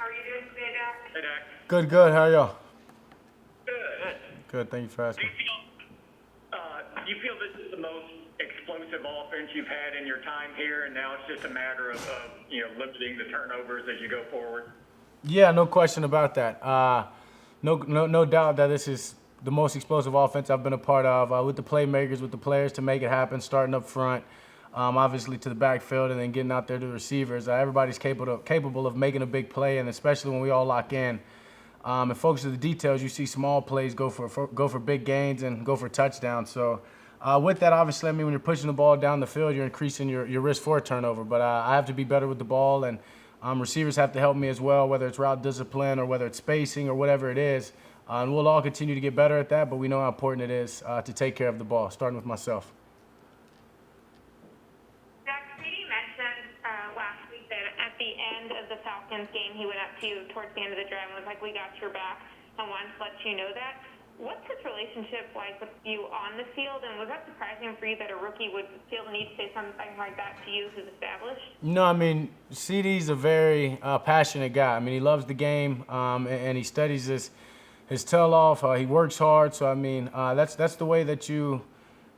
How are you doing today, Dak? Hey, Dak. Good, good. How are y'all? Good. Good. Thank you for asking. Do you feel this is the most explosive offense you've had in your time here, and now it's just a matter of limiting the turnovers as you go forward? Yeah, no question about that. No doubt that this is the most explosive offense I've been a part of, with the playmakers, with the players to make it happen, starting up front, obviously to the backfield, and then getting out there to the receivers. Everybody's capable of making a big play, and especially when we all lock in. And focus on the details, you see small plays go for big gains and go for touchdowns. So with that, obviously, I mean, when you're pushing the ball down the field, you're increasing your risk for a turnover. But I have to be better with the ball, and receivers have to help me as well, whether it's route discipline or whether it's spacing or whatever it is. And we'll all continue to get better at that, but we know how important it is to take care of the ball, starting with myself. Dak, CD mentioned last week that at the end of the Falcons game, he went up to you towards the end of the drive and was like, "We got your back," and wanted to let you know that. What's his relationship like with you on the field, and was that surprising for you that a rookie would feel the need to say something like that to you who's established? No, I mean, CD's a very passionate guy. I mean, he loves the game, and he studies his tail off. He works hard. So, I mean, that's the way that you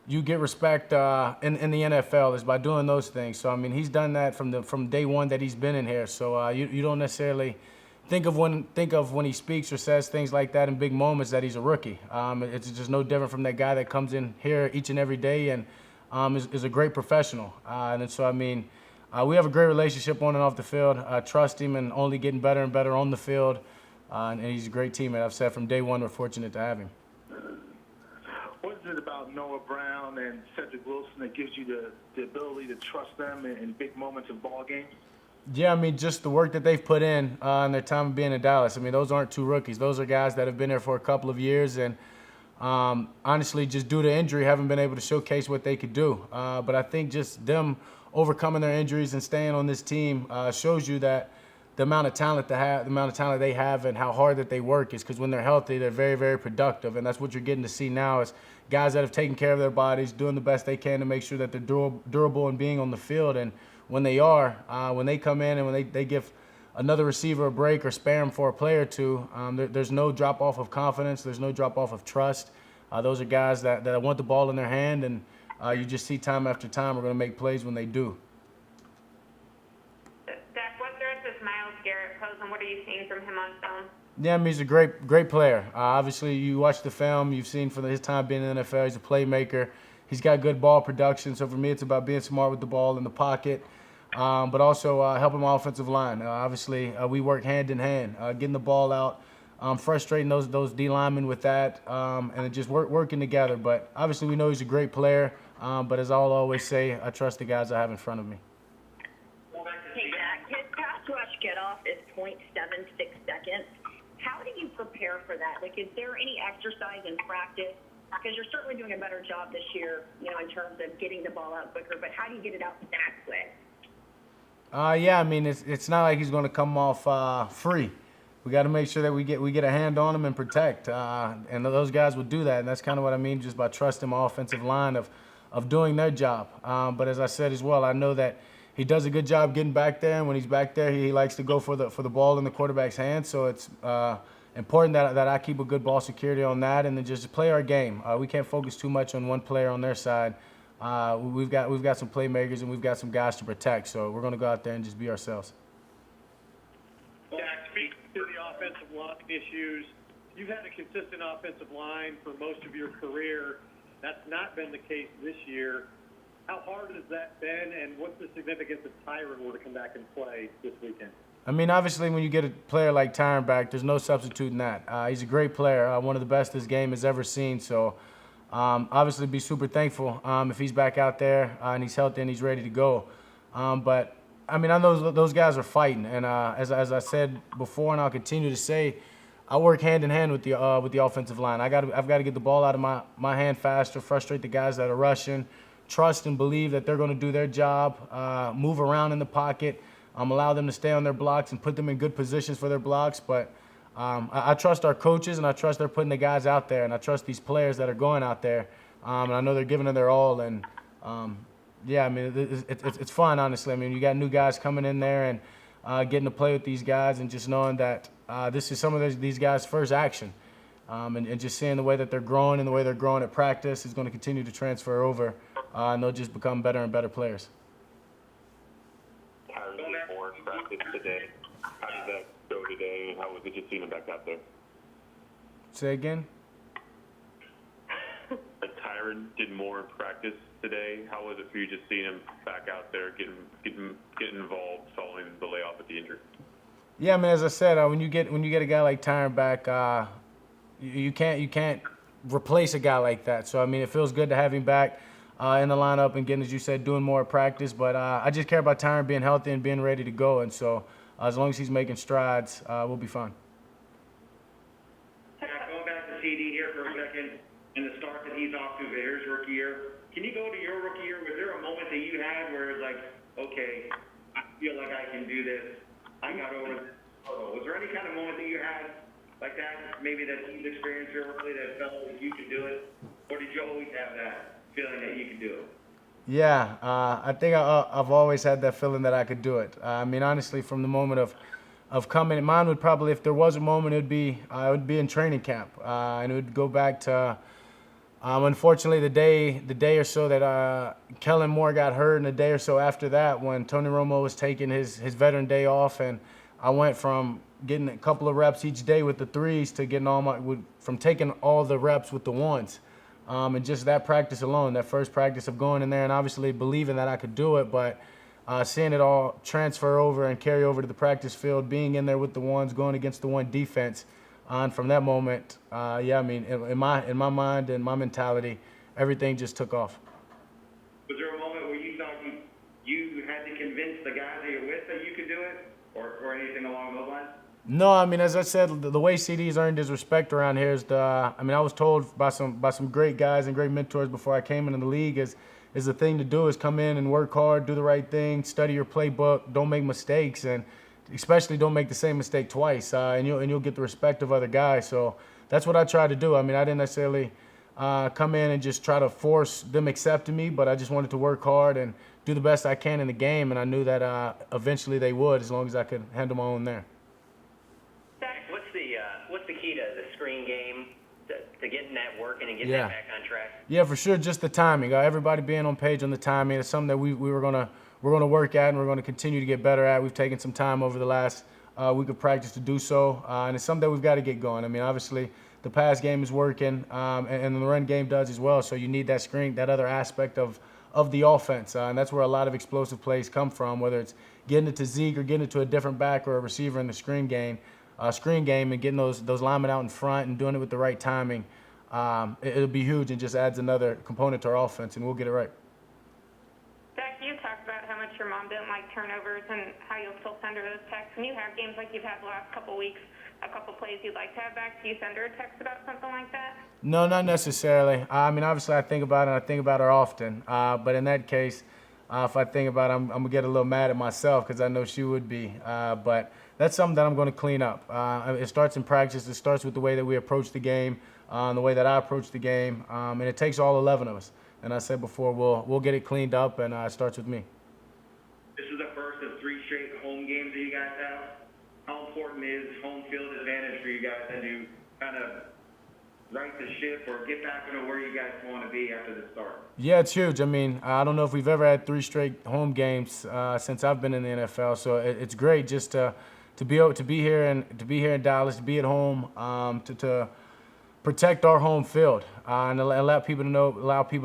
get respect in the NFL, is by doing those things. So, I mean, he's done that from day one that he's been in here. So you don't necessarily think of when he speaks or says things like that in big moments that he's a rookie. It's just no different from that guy that comes in here each and every day and is a great professional. And so, I mean, we have a great relationship on and off the field. I trust him and only getting better and better on the field. And he's a great teammate. I've said from day one we're fortunate to have him. What is it about Noah Brown and Cedric Wilson that gives you the ability to trust them in big moments of ball games? Yeah, I mean, just the work that they've put in their time of being in Dallas. I mean, those aren't two rookies. Those are guys that have been there for a couple of years and honestly, just due to injury, haven't been able to showcase what they could do. But I think just them overcoming their injuries and staying on this team shows you that the amount of talent they have and how hard that they work is, because when they're healthy, they're very, very productive. And that's what you're getting to see now, is guys that have taken care of their bodies, doing the best they can to make sure that they're durable and being on the field. And when they are, when they come in and when they give another receiver a break or spare him for a play or two, there's no drop-off of confidence. There's no drop-off of trust. Those are guys that want the ball in their hand, and you just see time after time we're going to make plays when they do. Dak, what threats does Myles Garrett pose, and what are you seeing from him on film? Yeah, I mean, he's a great player. Obviously, you watch the film, you've seen from his time being in the NFL, he's a playmaker. He's got good ball production. So for me, it's about being smart with the ball in the pocket, but also helping my offensive line. Obviously, we work hand in hand, getting the ball out, frustrating those D linemen with that, and just working together. But obviously, we know he's a great player. But as I'll always say, I trust the guys I have in front of me. Hey, Dak, his pass rush get-off is 0.76 seconds. How do you prepare for that? Like, is there any exercise in practice? Because you're certainly doing a better job this year, in terms of getting the ball out quicker. But how do you get it out that quick? Yeah, I mean, it's not like he's going to come off free. We got to make sure that we get a hand on him and protect. And those guys will do that. And that's kind of what I mean just by trusting my offensive line of doing their job. But as I said as well, I know that he does a good job getting back there. And when he's back there, he likes to go for the ball in the quarterback's hands. So it's important that I keep a good ball security on that and then just play our game. We can't focus too much on one player on their side. We've got some playmakers and we've got some guys to protect. So we're going to go out there and just be ourselves. Dak, speaking to the offensive line issues, you've had a consistent offensive line for most of your career. That's not been the case this year. How hard has that been, and what's the significance if Tyron were to come back and play this weekend? I mean, obviously, when you get a player like Tyron back, there's no substituting that. He's a great player, one of the best this game has ever seen. So, obviously, be super thankful if he's back out there and he's healthy and he's ready to go. But I mean, I know those guys are fighting, and as I said before, and I'll continue to say, I work hand in hand with the offensive line. I've got to get the ball out of my hand faster, frustrate the guys that are rushing, trust and believe that they're going to do their job, move around in the pocket, allow them to stay on their blocks and put them in good positions for their blocks. But I trust our coaches, and I trust they're putting the guys out there, and I trust these players that are going out there, and I know they're giving it their all. And yeah, I mean, it's fun, honestly. I mean, you got new guys coming in there, and getting to play with these guys and just knowing that this is some of these guys' first action. And just seeing the way that they're growing and the way they're growing at practice is going to continue to transfer over, and they'll just become better and better players. Tyron did more in practice today. How did that go today, and how was it just seeing him back out there? Say again? Tyron did more in practice today. How was it for you just seeing him back out there, getting involved following the layoff with the injury? Yeah, I mean, as I said, when you get a guy like Tyron back, you can't replace a guy like that. So I mean, it feels good to have him back in the lineup and getting, as you said, doing more at practice. But I just care about Tyron being healthy and being ready to go. And so as long as he's making strides, we'll be fine. Going back to CD here for a second, and the start that he's off to his rookie year. Can you go to your rookie year? Was there a moment that you had where it's like, okay, I feel like I can do this. I got over this. Was there any kind of moment that you had like that, maybe that you've experienced early that felt like you could do it? Or did you always have that feeling that you could do it? Yeah, I think I've always had that feeling that I could do it. I mean, honestly, from the moment of coming, mine would probably, if there was a moment, it would be in training camp, and it would go back to, unfortunately, the day or so that Kellen Moore got hurt, and the day or so after that, when Tony Romo was taking his veteran day off, and I went from getting a couple of reps each day with the threes to getting from taking all the reps with the ones. And just that practice alone, that first practice of going in there and obviously believing that I could do it, but seeing it all transfer over and carry over to the practice field, being in there with the ones, going against the one defense. And from that moment, yeah, I mean, in my mind and my mentality, everything just took off. Was there a moment where you thought you had to convince the guys that you're with that you could do it, or anything along those lines? No, I mean, as I said, the way CD's earned his respect around here is I was told by some great guys and great mentors before I came into the league is the thing to do is come in and work hard, do the right thing, study your playbook, don't make mistakes, and especially don't make the same mistake twice, and you'll get the respect of other guys. So that's what I try to do. I mean, I didn't necessarily come in and just try to force them accepting me, but I just wanted to work hard and do the best I can in the game, and I knew that eventually they would, as long as I could handle my own there. What's the key to the screen game to getting that working and getting Yeah. that back on track? Yeah, for sure. Just the timing. Everybody being on page on the timing. It's something that we're gonna work at and we're gonna continue to get better at. We've taken some time over the last week of practice to do so, and it's something that we've got to get going. I mean, obviously the pass game is working, and the run game does as well. So you need that screen, that other aspect of the offense, and that's where a lot of explosive plays come from. Whether it's getting it to Zeke or getting it to a different back or a receiver in the screen game, and getting those linemen out in front and doing it with the right timing. It'll be huge and just adds another component to our offense, and we'll get it right. Dak, you talked about how much your mom didn't like turnovers and how you'll still send her those texts. When you have games like you've had the last couple weeks, a couple plays you'd like to have back, do you send her a text about something like that? No, not necessarily. I mean, obviously I think about it, and I think about her often. But in that case, if I think about it, I'm going to get a little mad at myself because I know she would be. But that's something that I'm going to clean up. It starts in practice. It starts with the way that we approach the game, the way that I approach the game. And it takes all 11 of us. And I said before, we'll get it cleaned up, and it starts with me. This is the first of 3 straight home games that you guys have. How important is home field advantage for you guys as you kind of right the ship or get back into where you guys want to be after the start? Yeah, it's huge. I mean, I don't know if we've ever had 3 straight home games since I've been in the NFL. So it's great just to be able to be here in Dallas, to be at home, to protect our home field and allow people to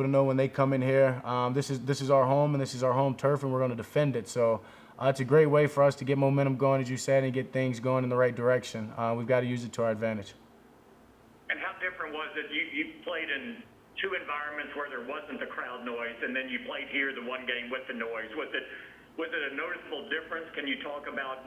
know when they come in here. This is our home and this is our home turf, and we're going to defend it. So it's a great way for us to get momentum going, as you said, and get things going in the right direction. We've got to use it to our advantage. And how different was it? You played in 2 environments where there wasn't the crowd noise, and then you played here the one game with the noise. Was it a noticeable difference? Can you talk about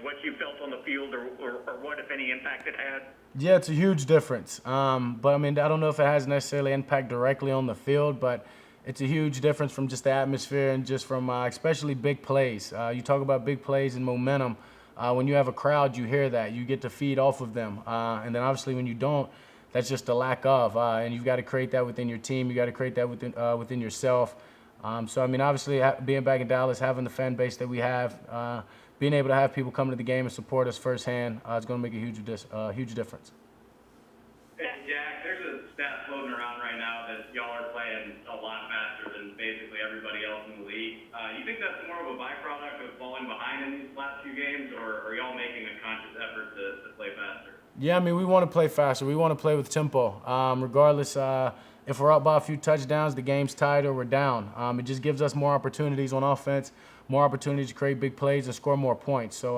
what you felt on the field or what, if any, impact it had? Yeah, it's a huge difference. But I mean, I don't know if it has necessarily impact directly on the field, but it's a huge difference from just the atmosphere and just from especially big plays. You talk about big plays and momentum. When you have a crowd, you hear that. You get to feed off of them. And then obviously when you don't, that's just a lack of. And you've got to create that within your team. You got to create that within yourself. So, I mean, obviously being back in Dallas, having the fan base that we have, being able to have people come to the game and support us firsthand is going to make a huge difference. Hey, Jack, there's a stat floating around right now that y'all are playing a lot faster than basically everybody else in the league. You think that's more of a byproduct of falling behind in these last few games, or are y'all making a conscious effort to play faster? Yeah, I mean, we want to play faster. We want to play with tempo. Regardless, if we're up by a few touchdowns, the game's tied or we're down. It just gives us more opportunities on offense, more opportunities to create big plays and score more points. So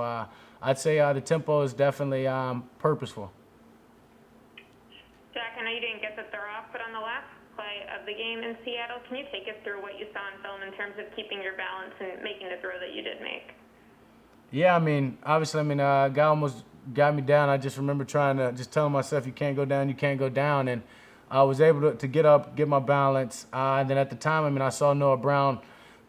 I'd say the tempo is definitely purposeful. Jack, I know you didn't get the throw off, but on the last play of the game in Seattle, can you take us through what you saw in film in terms of keeping your balance and making the throw that you did make? Yeah, I mean, obviously, guy almost got me down. I just remember trying to just telling myself, you can't go down, you can't go down. And I was able to get up, get my balance. And then at the time, I saw Noah Brown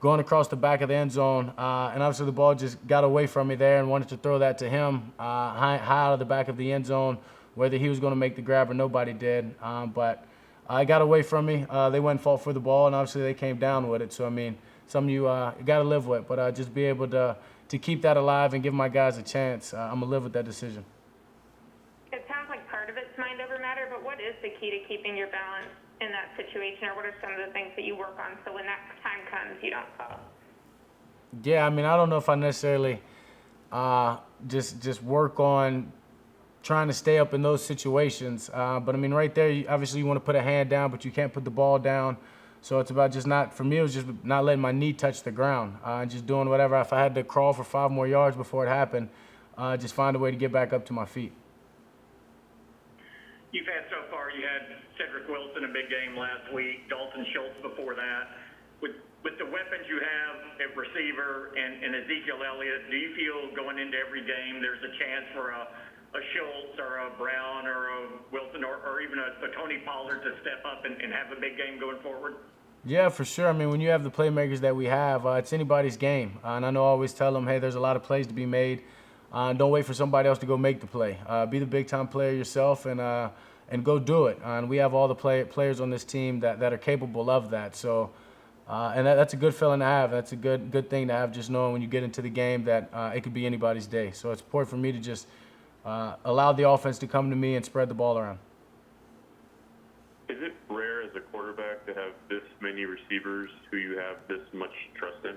going across the back of the end zone. And obviously the ball just got away from me there and wanted to throw that to him high out of the back of the end zone, whether he was going to make the grab or nobody did. But it got away from me. They went and fought for the ball, and obviously they came down with it. So, something you got to live with. But just be able to keep that alive and give my guys a chance, I'm going to live with that decision. It sounds like part of it's mind over matter, but what is the key to keeping your balance in that situation, or what are some of the things that you work on so when that time comes, you don't fall? Yeah, I don't know if I necessarily just work on trying to stay up in those situations. But right there, obviously you want to put a hand down, but you can't put the ball down. So it's about for me, it was just not letting my knee touch the ground, and just doing whatever. If I had to crawl for 5 more yards before it happened, just find a way to get back up to my feet. You've had so far, you had Cedric Wilson, a big game last week, Dalton Schultz before that. With the weapons you have at receiver and Ezekiel Elliott, do you feel going into every game there's a chance for a Schultz or a Brown or a Wilson or even a Tony Pollard to step up and have a big game going forward? Yeah, for sure. When you have the playmakers that we have, it's anybody's game. And I know I always tell them, hey, there's a lot of plays to be made. Don't wait for somebody else to go make the play. Be the big-time player yourself and go do it. And we have all the players on this team that are capable of that. So, and that's a good feeling to have. That's a good thing to have, just knowing when you get into the game that it could be anybody's day. So it's important for me to just allow the offense to come to me and spread the ball around. Is it rare as a quarterback to have this many receivers who you have this much trust in?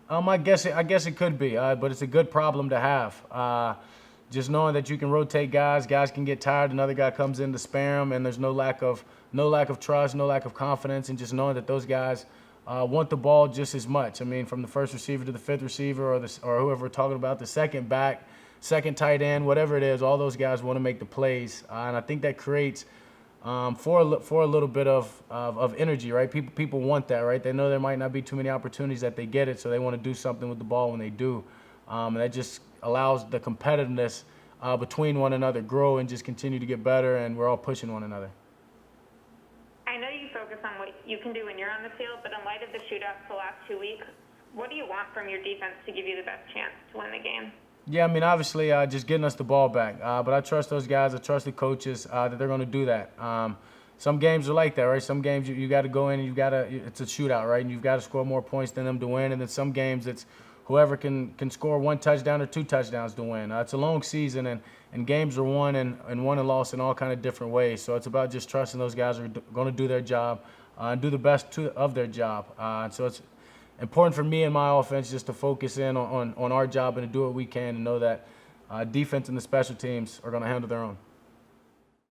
I guess it could be, but it's a good problem to have. Just knowing that you can rotate guys can get tired, another guy comes in to spare them, and there's no lack of trust, no lack of confidence, and just knowing that those guys want the ball just as much. From the first receiver to the fifth receiver or whoever we're talking about, the second back, second tight end, whatever it is, all those guys want to make the plays, and I think that creates for a little bit of energy, right? People want that, right? They know there might not be too many opportunities that they get it, so they want to do something with the ball when they do, and that just allows the competitiveness between one another grow and just continue to get better, and we're all pushing one another. I know you focus on what you can do when you're on the field, but in light of the shootouts the last 2 weeks, what do you want from your defense to give you the best chance to win the game? Yeah, obviously just getting us the ball back. But I trust those guys. I trust the coaches that they're going to do that. Some games are like that, right? Some games you got to go in and it's a shootout, right? And you've got to score more points than them to win. And then some games it's whoever can score 1 touchdown or 2 touchdowns to win. It's a long season, and games are won and lost in all kind of different ways. So it's about just trusting those guys are going to do their job and do the best of their job. So it's important for me and my offense just to focus in on our job and to do what we can and know that defense and the special teams are going to handle their own.